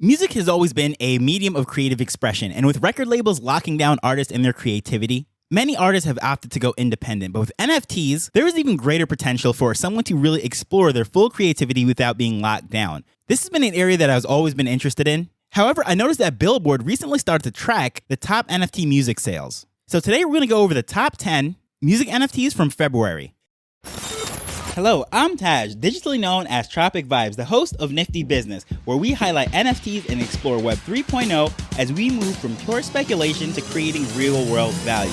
Music has always been a medium of creative expression, and with record labels locking down artists and their creativity, many artists have opted to go independent. But with NFTs, there is even greater potential for someone to really explore their full creativity without being locked down. This has been an area that I've always been interested in. However, I noticed that Billboard recently started to track the top NFT music sales. So today we're going to go over the top 10 music NFTs from February. Hello, I'm Taj, digitally known as Tropic Vibes, the host of Nifty Business, where we highlight NFTs and explore Web 3.0 as we move from pure speculation to creating real-world value.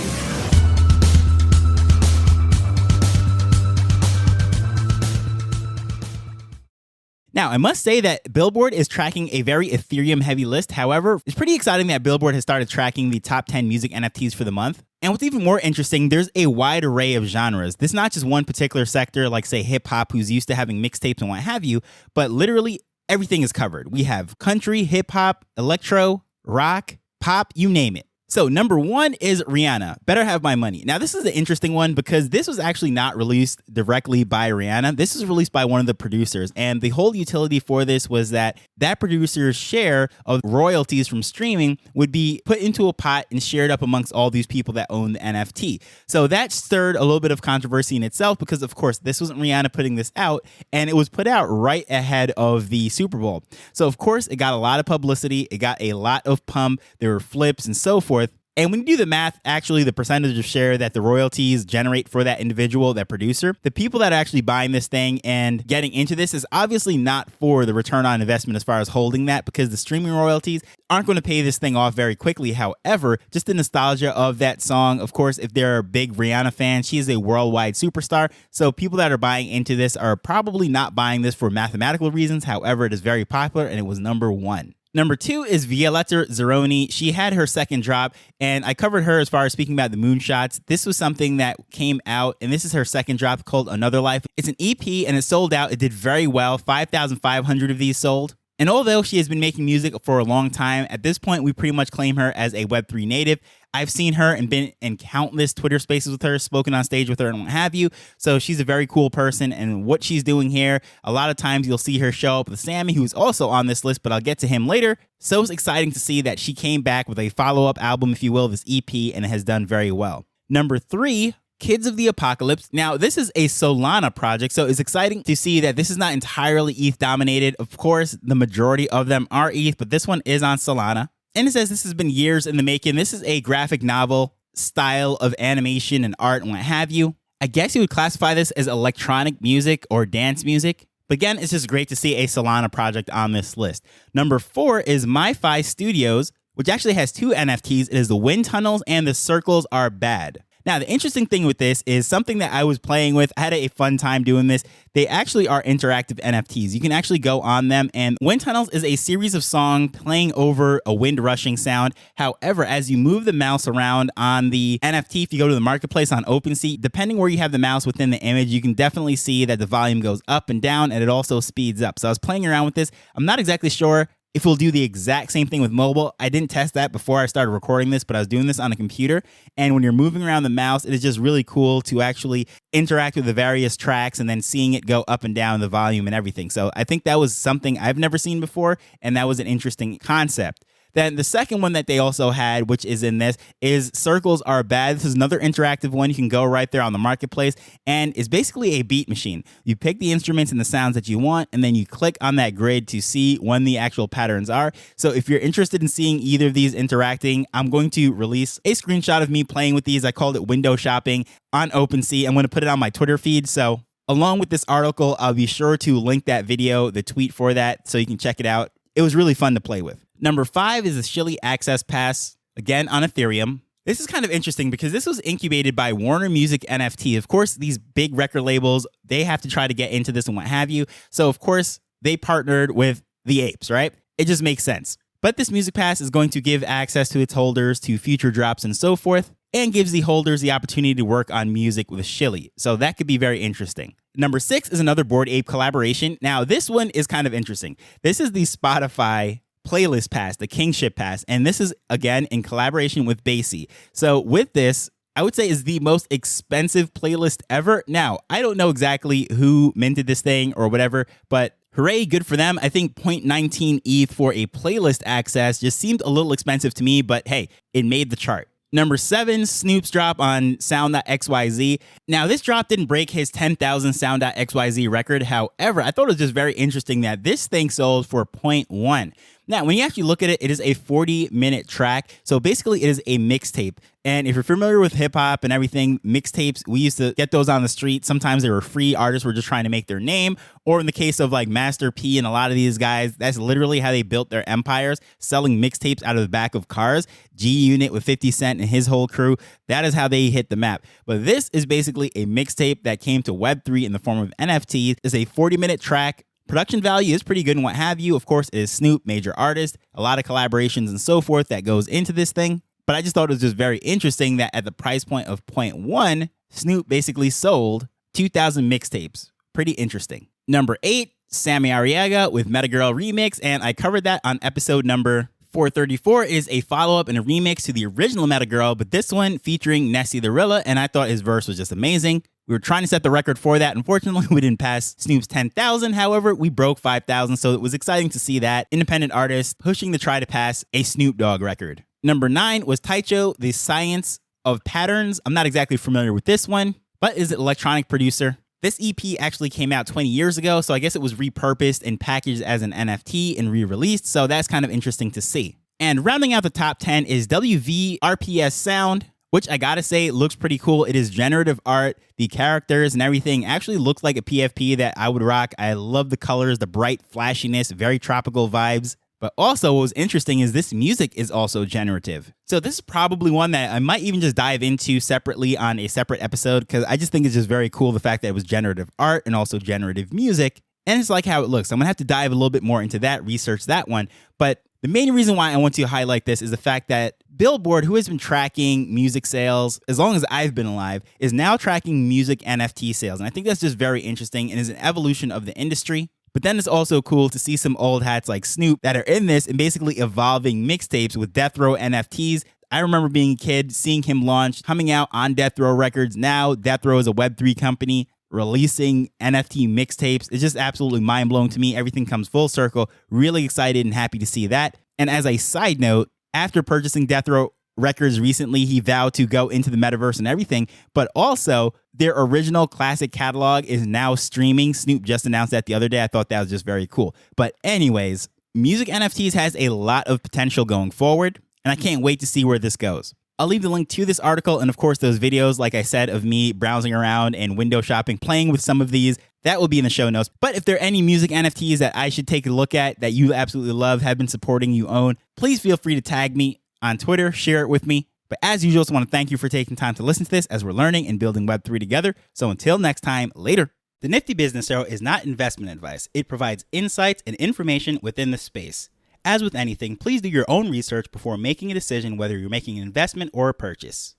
Now, I must say that Billboard is tracking a very Ethereum-heavy list. However, it's pretty exciting that Billboard has started tracking the top 10 music NFTs for the month. And what's even more interesting, there's a wide array of genres. This is not just one particular sector, like, say, hip-hop, who's used to having mixtapes and what have you, but literally everything is covered. We have country, hip-hop, electro, rock, pop, you name it. So number 1 is Rihanna, Better Have My Money. Now, this is an interesting one because this was actually not released directly by Rihanna. This was released by one of the producers. And the whole utility for this was that producer's share of royalties from streaming would be put into a pot and shared up amongst all these people that own the NFT. So that stirred a little bit of controversy in itself because, of course, this wasn't Rihanna putting this out, and it was put out right ahead of the Super Bowl. So, of course, it got a lot of publicity. It got a lot of pump. There were flips and so forth. And when you do the math, actually the percentage of share that the royalties generate for that individual, that producer, the people that are actually buying this thing and getting into this is obviously not for the return on investment as far as holding that, because the streaming royalties aren't going to pay this thing off very quickly. However, just the nostalgia of that song, of course, if they're a big Rihanna fan, she is a worldwide superstar. So people that are buying into this are probably not buying this for mathematical reasons. However, it is very popular and it was number 1. Number 2 is Violetta Zeroni. She had her second drop, and I covered her as far as speaking about the moonshots. This was something that came out, and this is her second drop called Another Life. It's an EP, and it sold out. It did very well. 5,500 of these sold. And although she has been making music for a long time, at this point, we pretty much claim her as a Web3 native. I've seen her and been in countless Twitter spaces with her, spoken on stage with her, and what have you. So she's a very cool person, and what she's doing here, a lot of times you'll see her show up with Sammy, who's also on this list, but I'll get to him later. So it's exciting to see that she came back with a follow-up album, if you will, this EP, and it has done very well. Number 3, Kids of the Apocalypse. Now, this is a Solana project, so it's exciting to see that this is not entirely ETH dominated. Of course, the majority of them are ETH, but this one is on Solana. And it says this has been years in the making. This is a graphic novel style of animation and art and what have you. I guess you would classify this as electronic music or dance music. But again, it's just great to see a Solana project on this list. Number 4 is MiFi Studios, which actually has 2 NFTs. It is the Wind Tunnels and the Circles Are Bad. Now, the interesting thing with this is something that I was playing with. I had a fun time doing this. They actually are interactive NFTs. You can actually go on them, and Wind Tunnels is a series of songs playing over a wind rushing sound. However, as you move the mouse around on the NFT, if you go to the marketplace on OpenSea, depending where you have the mouse within the image, you can definitely see that the volume goes up and down, and it also speeds up. So I was playing around with this. I'm not exactly sure if we'll do the exact same thing with mobile. I didn't test that before I started recording this, but I was doing this on a computer. And when you're moving around the mouse, it is just really cool to actually interact with the various tracks and then seeing it go up and down, the volume and everything. So I think that was something I've never seen before, and that was an interesting concept. Then the second one that they also had, which is in this, is Circles Are Bad. This is another interactive one. You can go right there on the marketplace, and it's basically a beat machine. You pick the instruments and the sounds that you want, and then you click on that grid to see when the actual patterns are. So if you're interested in seeing either of these interacting, I'm going to release a screenshot of me playing with these. I called it window shopping on OpenSea. I'm going to put it on my Twitter feed. So along with this article, I'll be sure to link that video, the tweet for that, so you can check it out. It was really fun to play with. Number 5 is the Shilly Access Pass, again on Ethereum. This is kind of interesting because this was incubated by Warner Music NFT. Of course, these big record labels, they have to try to get into this and what have you. So, of course, they partnered with the apes, right? It just makes sense. But this Music Pass is going to give access to its holders to future drops and so forth, and gives the holders the opportunity to work on music with Shilly. So that could be very interesting. Number 6 is another Bored Ape collaboration. Now, this one is kind of interesting. This is the Spotify Playlist Pass, the Kingship Pass, and this is, again, in collaboration with Basie. So with this, I would say is the most expensive playlist ever. Now, I don't know exactly who minted this thing or whatever, but Hooray, good for them. I think 0.19 ETH for a playlist access just seemed a little expensive to me, but hey, it made the chart. Number 7, Snoop's drop on Sound.xyz. Now, this drop didn't break his 10,000 Sound.xyz record. However, I thought it was just very interesting that this thing sold for 0.1. Now, when you actually look at it, it is a 40-minute track. So basically, it is a mixtape. And if you're familiar with hip hop and everything, mixtapes, we used to get those on the street. Sometimes they were free. Artists were just trying to make their name. Or in the case of like Master P and a lot of these guys, that's literally how they built their empires, selling mixtapes out of the back of cars. G-Unit with 50 Cent and his whole crew, that is how they hit the map. But this is basically a mixtape that came to Web3 in the form of NFTs. It's a 40-minute track. Production value is pretty good and what have you. Of course, it is Snoop, major artist, a lot of collaborations and so forth that goes into this thing. But I just thought it was just very interesting that at the price point of 0.1, Snoop basically sold 2,000 mixtapes. Pretty interesting. Number 8, Sammy Arriaga with Metagirl remix, and I covered that on episode number 434. Is a follow-up and a remix to the original Metagirl, but this one featuring Nessie the Rilla, and I thought his verse was just amazing. We were trying to set the record for that. Unfortunately, we didn't pass Snoop's 10,000. However, we broke 5,000, so it was exciting to see that independent artist pushing to try to pass a Snoop Dogg record. Number 9 was Taicho, The Science of Patterns. I'm not exactly familiar with this one, but is an electronic producer. This EP actually came out 20 years ago, so I guess it was repurposed and packaged as an NFT and re-released, so that's kind of interesting to see. And rounding out the top 10 is WVRPS Sound, which I gotta say looks pretty cool. It is generative art. The characters and everything actually looks like a PFP that I would rock. I love the colors, the bright flashiness, very tropical vibes. But also what was interesting is this music is also generative. So this is probably one that I might even just dive into separately on a separate episode because I just think it's just very cool the fact that it was generative art and also generative music. And it's like how it looks. I'm gonna have to dive a little bit more into that, research that one. But the main reason why I want to highlight this is the fact that Billboard, who has been tracking music sales as long as I've been alive, is now tracking music NFT sales. And I think that's just very interesting and is an evolution of the industry. But then it's also cool to see some old hats like Snoop that are in this and basically evolving mixtapes with Death Row NFTs. I remember being a kid, seeing him launch, coming out on Death Row Records. Now Death Row is a Web3 company releasing NFT mixtapes. It's just absolutely mind-blowing to me. Everything comes full circle. Really excited and happy to see that. And as a side note, after purchasing Death Row Records recently, he vowed to go into the metaverse and everything, but also their original classic catalog is now streaming. Snoop just announced that the other day. I thought that was just very cool. But anyways, music NFTs has a lot of potential going forward, and I can't wait to see where this goes. I'll leave the link to this article and of course those videos, like I said, of me browsing around and window shopping, playing with some of these. That will be in the show notes. But if there are any music NFTs that I should take a look at that you absolutely love, have been supporting, you own, please feel free to tag me on Twitter, share it with me. But as usual, I just want to thank you for taking time to listen to this as we're learning and building Web3 together. So until next time, later. The Nifty Business Arrow is not investment advice. It provides insights and information within the space. As with anything, please do your own research before making a decision whether you're making an investment or a purchase.